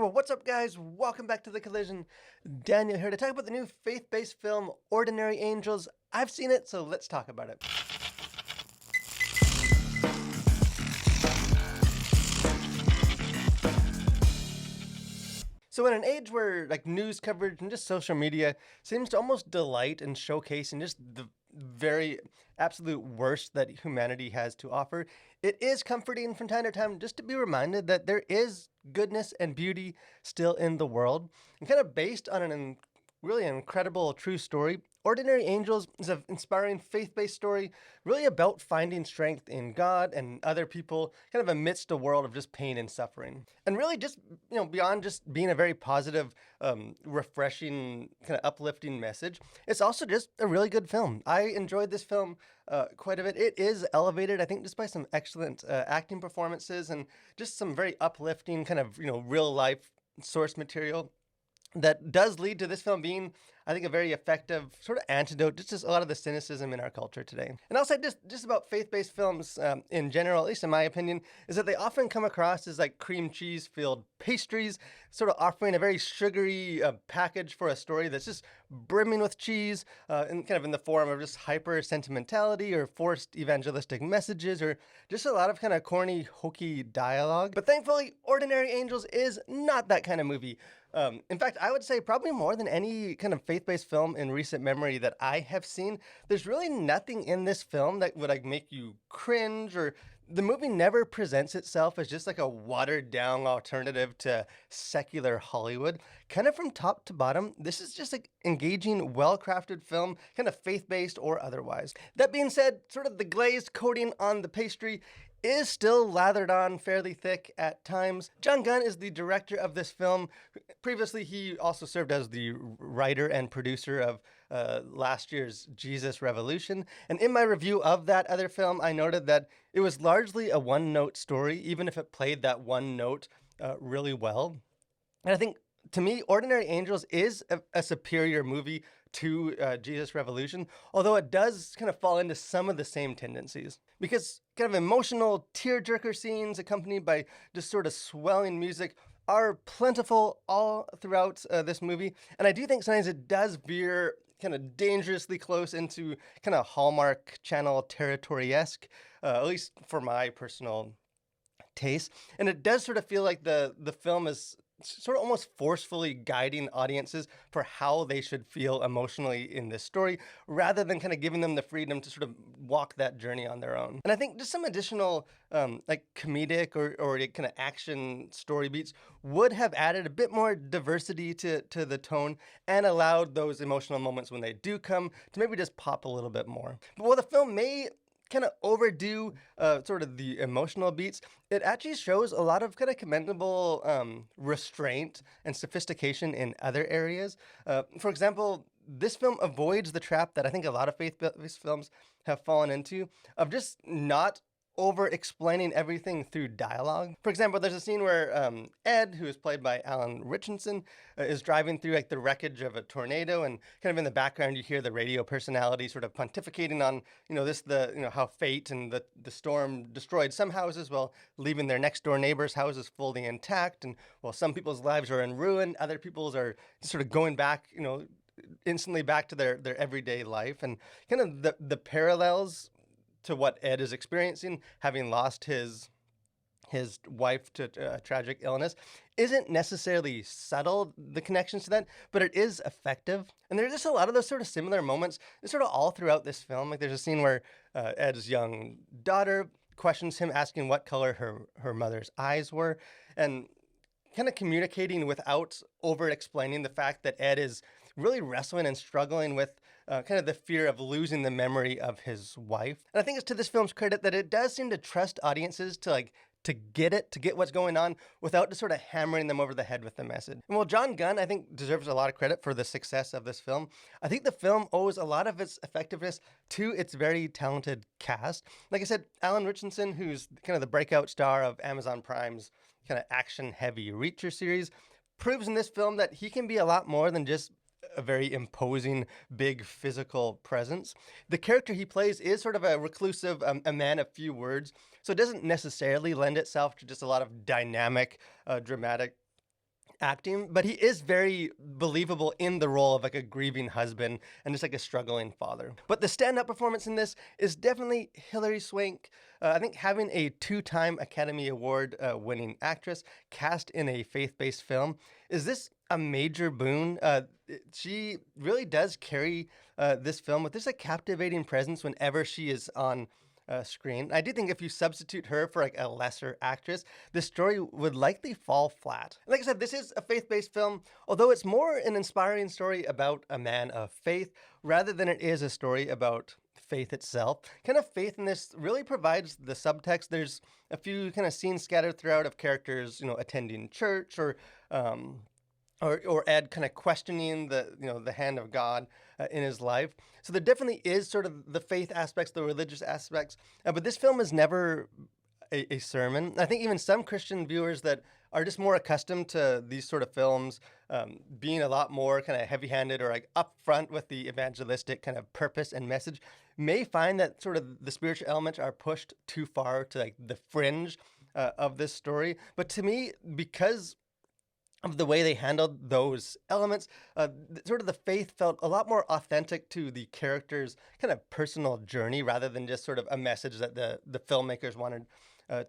Well, what's up, guys? Welcome back to The Collision. Daniel here to talk about the new faith-based film, Ordinary Angels. I've seen it, so let's talk about it. So in an age where news coverage and just social media seems to almost delight in showcasing just the very absolute worst that humanity has to offer, it is comforting from time to time just to be reminded that there is goodness and beauty still in the world. And kind of based on really incredible true story, Ordinary Angels is an inspiring faith-based story really about finding strength in God and other people kind of amidst a world of just pain and suffering. And really just, beyond just being a very positive, refreshing, kind of uplifting message, it's also just a really good film. I enjoyed this film quite a bit. It is elevated, I think, just by some excellent acting performances and just some very uplifting kind of, real life source material that does lead to this film being, I think, a very effective sort of antidote to just a lot of the cynicism in our culture today. And I'll say just about faith-based films in general, at least in my opinion, is that they often come across as like cream cheese-filled pastries, sort of offering a very sugary package for a story that's just brimming with cheese and kind of in the form of just hyper sentimentality or forced evangelistic messages or just a lot of kind of corny, hokey dialogue. But thankfully, Ordinary Angels is not that kind of movie. In fact, I would say probably more than any kind of faith-based film in recent memory that I have seen, there's really nothing in this film that would make you cringe, or the movie never presents itself as just like a watered down alternative to secular Hollywood. Kind of from top to bottom, this is just like engaging, well-crafted film, kind of faith-based or otherwise. That being said, sort of the glazed coating on the pastry is still lathered on fairly thick at times. John Gunn is the director of this film. Previously, he also served as the writer and producer of last year's Jesus Revolution. And in my review of that other film, I noted that it was largely a one-note story, even if it played that one note really well. And I think, to me, Ordinary Angels is a superior movie to Jesus Revolution, although it does kind of fall into some of the same tendencies. Because kind of emotional tearjerker scenes accompanied by just sort of swelling music are plentiful all throughout this movie. And I do think sometimes it does veer kind of dangerously close into kind of Hallmark Channel territory-esque, at least for my personal taste. And it does sort of feel like the film is sort of almost forcefully guiding audiences for how they should feel emotionally in this story, rather than kind of giving them the freedom to sort of walk that journey on their own. And I think just some additional comedic or kind of action story beats would have added a bit more diversity to the tone and allowed those emotional moments when they do come to maybe just pop a little bit more. But while the film may kind of overdo sort of the emotional beats, it actually shows a lot of kind of commendable restraint and sophistication in other areas. For example, this film avoids the trap that I think a lot of faith-based films have fallen into of just not over-explaining everything through dialogue. For example, there's a scene where Ed, who is played by Alan Richardson, is driving through the wreckage of a tornado, and kind of in the background you hear the radio personality sort of pontificating on how fate and the storm destroyed some houses while leaving their next door neighbors' houses fully intact, and while some people's lives are in ruin, other people's are sort of going back, instantly back to their everyday life, and kind of the parallels to what Ed is experiencing, having lost his wife to a tragic illness, isn't necessarily subtle, the connections to that, but it is effective. And there's just a lot of those sort of similar moments sort of all throughout this film. Like there's a scene where Ed's young daughter questions him, asking what color her mother's eyes were, and kind of communicating without over-explaining the fact that Ed is really wrestling and struggling with kind of the fear of losing the memory of his wife. And I think it's to this film's credit that it does seem to trust audiences to get what's going on without just sort of hammering them over the head with the message. And while John Gunn, I think, deserves a lot of credit for the success of this film, I think the film owes a lot of its effectiveness to its very talented cast. Like I said, Alan Richardson, who's kind of the breakout star of Amazon Prime's kind of action-heavy Reacher series, proves in this film that he can be a lot more than just a very imposing, big physical presence. The character he plays is sort of a reclusive, a man of few words, so it doesn't necessarily lend itself to just a lot of dynamic, dramatic acting, but he is very believable in the role of like a grieving husband and just like a struggling father. But the stand-up performance in this is definitely Hilary Swank. I think having a two-time Academy Award winning actress cast in a faith-based film is this a major boon. She really does carry this film with just a captivating presence whenever she is on screen. I do think if you substitute her for like a lesser actress, the story would likely fall flat. Like I said, this is a faith-based film, although it's more an inspiring story about a man of faith rather than it is a story about faith itself. Kind of faith in this really provides the subtext. There's a few kind of scenes scattered throughout of characters, attending church um, or Ed kind of questioning the hand of God in his life. So there definitely is sort of the faith aspects, the religious aspects, but this film is never a sermon. I think even some Christian viewers that are just more accustomed to these sort of films being a lot more kind of heavy-handed or like upfront with the evangelistic kind of purpose and message may find that sort of the spiritual elements are pushed too far to like the fringe of this story. But to me, because of the way they handled those elements, sort of the faith felt a lot more authentic to the character's kind of personal journey rather than just sort of a message that the filmmakers wanted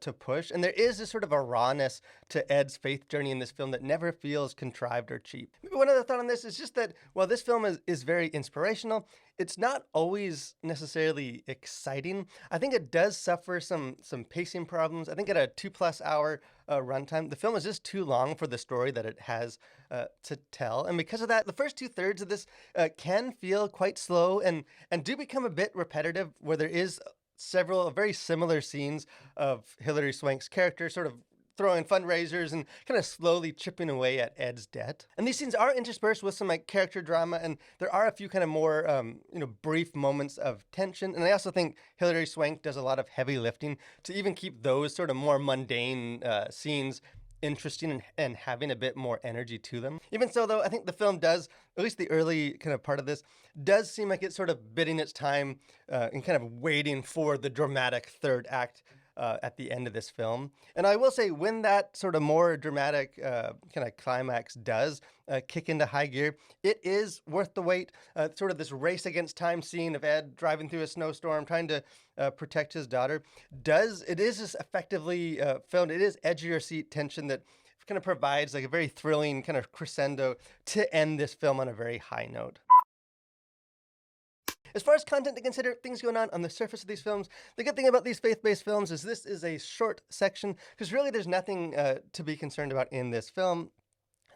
to push. And there is this sort of a rawness to Ed's faith journey in this film that never feels contrived or cheap. Maybe one other thought on this is just that while this film is very inspirational, it's not always necessarily exciting. I think it does suffer some pacing problems. I think at a 2+ hour runtime, the film is just too long for the story that it has to tell. And because of that, the first 2/3 of this can feel quite slow and do become a bit repetitive, where there is several very similar scenes of Hilary Swank's character sort of throwing fundraisers and kind of slowly chipping away at Ed's debt. And these scenes are interspersed with some like character drama, and there are a few kind of more brief moments of tension. And I also think Hilary Swank does a lot of heavy lifting to even keep those sort of more mundane scenes interesting and having a bit more energy to them. Even so, though, I think the film does, at least the early kind of part of this, does seem like it's sort of bidding its time and kind of waiting for the dramatic third act at the end of this film. And I will say, when that sort of more dramatic kind of climax does kick into high gear, it is worth the wait. Sort of this race against time scene of Ed driving through a snowstorm, trying to protect his daughter, it is just effectively filmed. It is edge of your seat tension that kind of provides like a very thrilling kind of crescendo to end this film on a very high note. As far as content to consider, things going on the surface of these films, the good thing about these faith-based films is this is a short section, because really there's nothing to be concerned about in this film.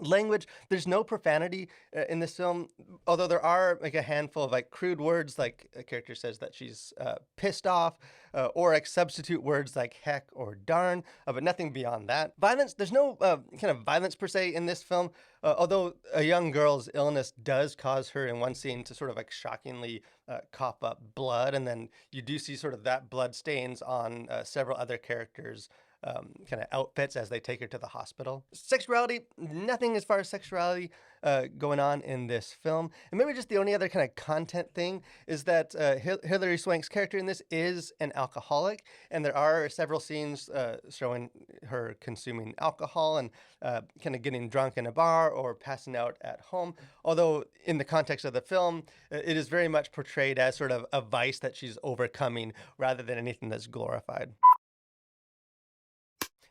Language, there's no profanity in this film, although there are like a handful of like crude words, like a character says that she's pissed off, or like substitute words like heck or darn, but nothing beyond that. Violence, there's no kind of violence per se in this film, although a young girl's illness does cause her in one scene to sort of like shockingly cough up blood, and then you do see sort of that blood stains on several other characters' kind of outfits as they take her to the hospital. Sexuality, nothing as far as sexuality going on in this film. And maybe just the only other kind of content thing is that Hilary Swank's character in this is an alcoholic, and there are several scenes showing her consuming alcohol and kind of getting drunk in a bar or passing out at home. Although in the context of the film, it is very much portrayed as sort of a vice that she's overcoming rather than anything that's glorified.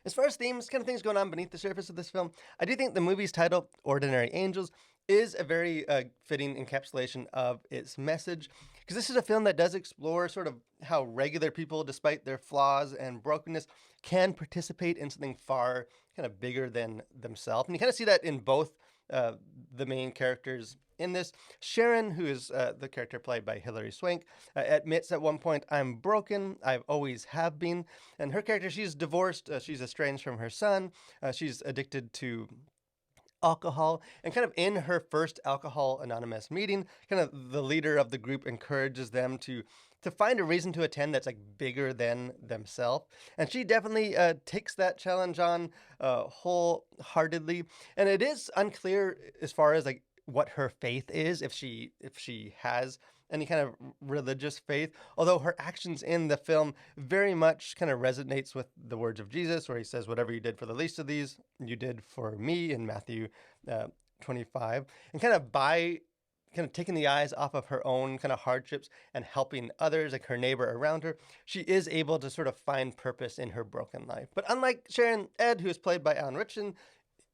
As far as themes, kind of things going on beneath the surface of this film, I do think the movie's title, Ordinary Angels, is a very fitting encapsulation of its message, because this is a film that does explore sort of how regular people, despite their flaws and brokenness, can participate in something far kind of bigger than themselves. And you kind of see that in both the main characters in this. Sharon, who is the character played by Hilary Swank, admits at one point, "I'm broken, I've always have been." And her character, she's divorced, she's estranged from her son, she's addicted to alcohol, and kind of in her first Alcohol Anonymous meeting, kind of the leader of the group encourages them to find a reason to attend that's like bigger than themselves. And she definitely takes that challenge on wholeheartedly. And it is unclear as far as like what her faith is, if she has any kind of religious faith. Although her actions in the film very much kind of resonates with the words of Jesus, where he says, "Whatever you did for the least of these, you did for me," in Matthew 25, and kind of by kind of taking the eyes off of her own kind of hardships and helping others, like her neighbor around her, she is able to sort of find purpose in her broken life. But unlike Sharon, Ed, who is played by Alan Ritchson,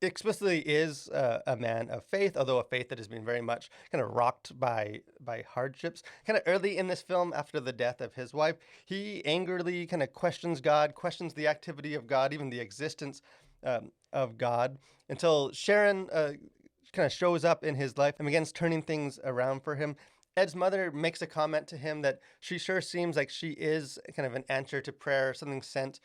explicitly is a man of faith, although a faith that has been very much kind of rocked by hardships. Kind of early in this film, after the death of his wife, he angrily kind of questions God, questions the activity of God, even the existence of God, until Sharon kind of shows up in his life and begins turning things around for him. Ed's mother makes a comment to him that she sure seems like she is kind of an answer to prayer, something sent,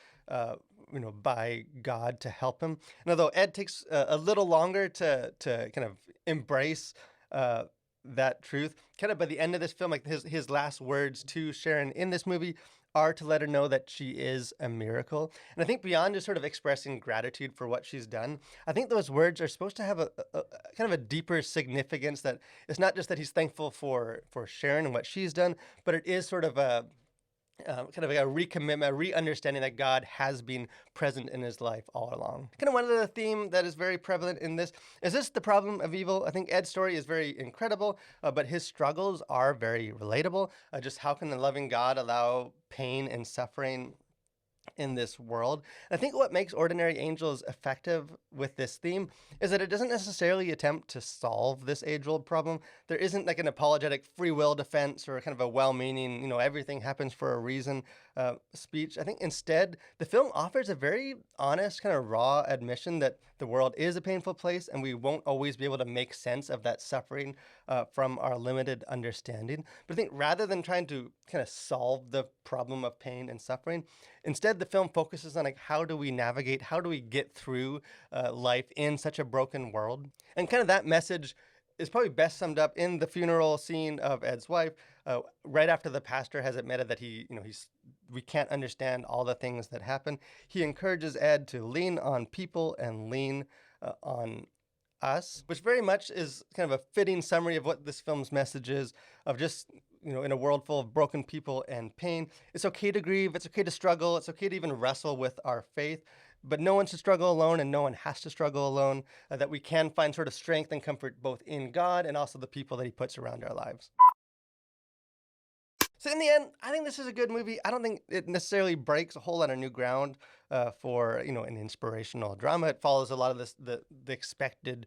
by God to help him. And although Ed takes a little longer to kind of embrace that truth, kind of by the end of this film, like his last words to Sharon in this movie are to let her know that she is a miracle. And I think beyond just sort of expressing gratitude for what she's done, I think those words are supposed to have a kind of a deeper significance, that it's not just that he's thankful for Sharon and what she's done, but it is sort of a kind of like a recommitment, a re-understanding that God has been present in his life all along. Kind of one of the theme that is very prevalent in this is this the problem of evil. I think Ed's story is very incredible, but his struggles are very relatable. Just how can the loving God allow pain and suffering in this world? And I think what makes Ordinary Angels effective with this theme is that it doesn't necessarily attempt to solve this age-old problem. There isn't like an apologetic free will defense or kind of a well-meaning, everything happens for a reason speech. I think instead, the film offers a very honest, kind of raw admission that the world is a painful place and we won't always be able to make sense of that suffering from our limited understanding. But I think rather than trying to kind of solve the problem of pain and suffering, instead the film focuses on like how do we navigate, how do we get through life in such a broken world. And kind of that message is probably best summed up in the funeral scene of Ed's wife, right after the pastor has admitted that we can't understand all the things that happen. He encourages Ed to lean on people and lean on us, which very much is kind of a fitting summary of what this film's message is, of just, in a world full of broken people and pain, it's okay to grieve, it's okay to struggle, it's okay to even wrestle with our faith, but no one should struggle alone and no one has to struggle alone, that we can find sort of strength and comfort both in God and also the people that he puts around our lives. So in the end, I think this is a good movie. I don't think it necessarily breaks a whole lot of new ground for an inspirational drama. It follows a lot of the expected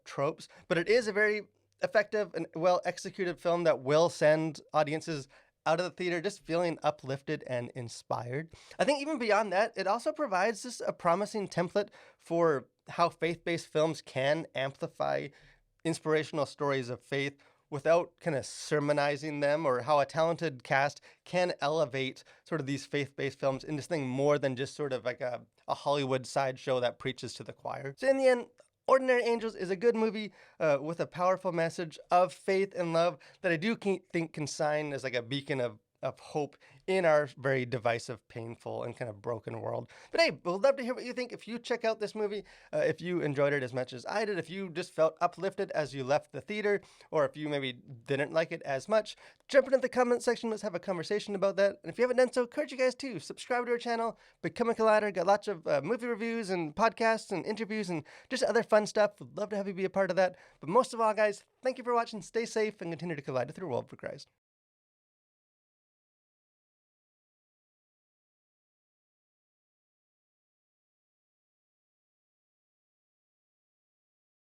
tropes, but it is a very effective and well executed film that will send audiences out of the theater just feeling uplifted and inspired. I think even beyond that, it also provides just a promising template for how faith-based films can amplify inspirational stories of faith without kind of sermonizing them, or how a talented cast can elevate sort of these faith-based films into something more than just sort of like a Hollywood sideshow that preaches to the choir. So in the end, Ordinary Angels is a good movie with a powerful message of faith and love that I do think can shine as like a beacon of hope in our very divisive, painful, and kind of broken world. But hey, we'd love to hear what you think. If you check out this movie, if you enjoyed it as much as I did, if you just felt uplifted as you left the theater, or if you maybe didn't like it as much, jump into the comment section. Let's have a conversation about that. And if you haven't done so, encourage you guys to subscribe to our channel, become a Collider. Got lots of movie reviews and podcasts and interviews and just other fun stuff. We'd love to have you be a part of that. But most of all, guys, thank you for watching. Stay safe and continue to collide with your world for Christ.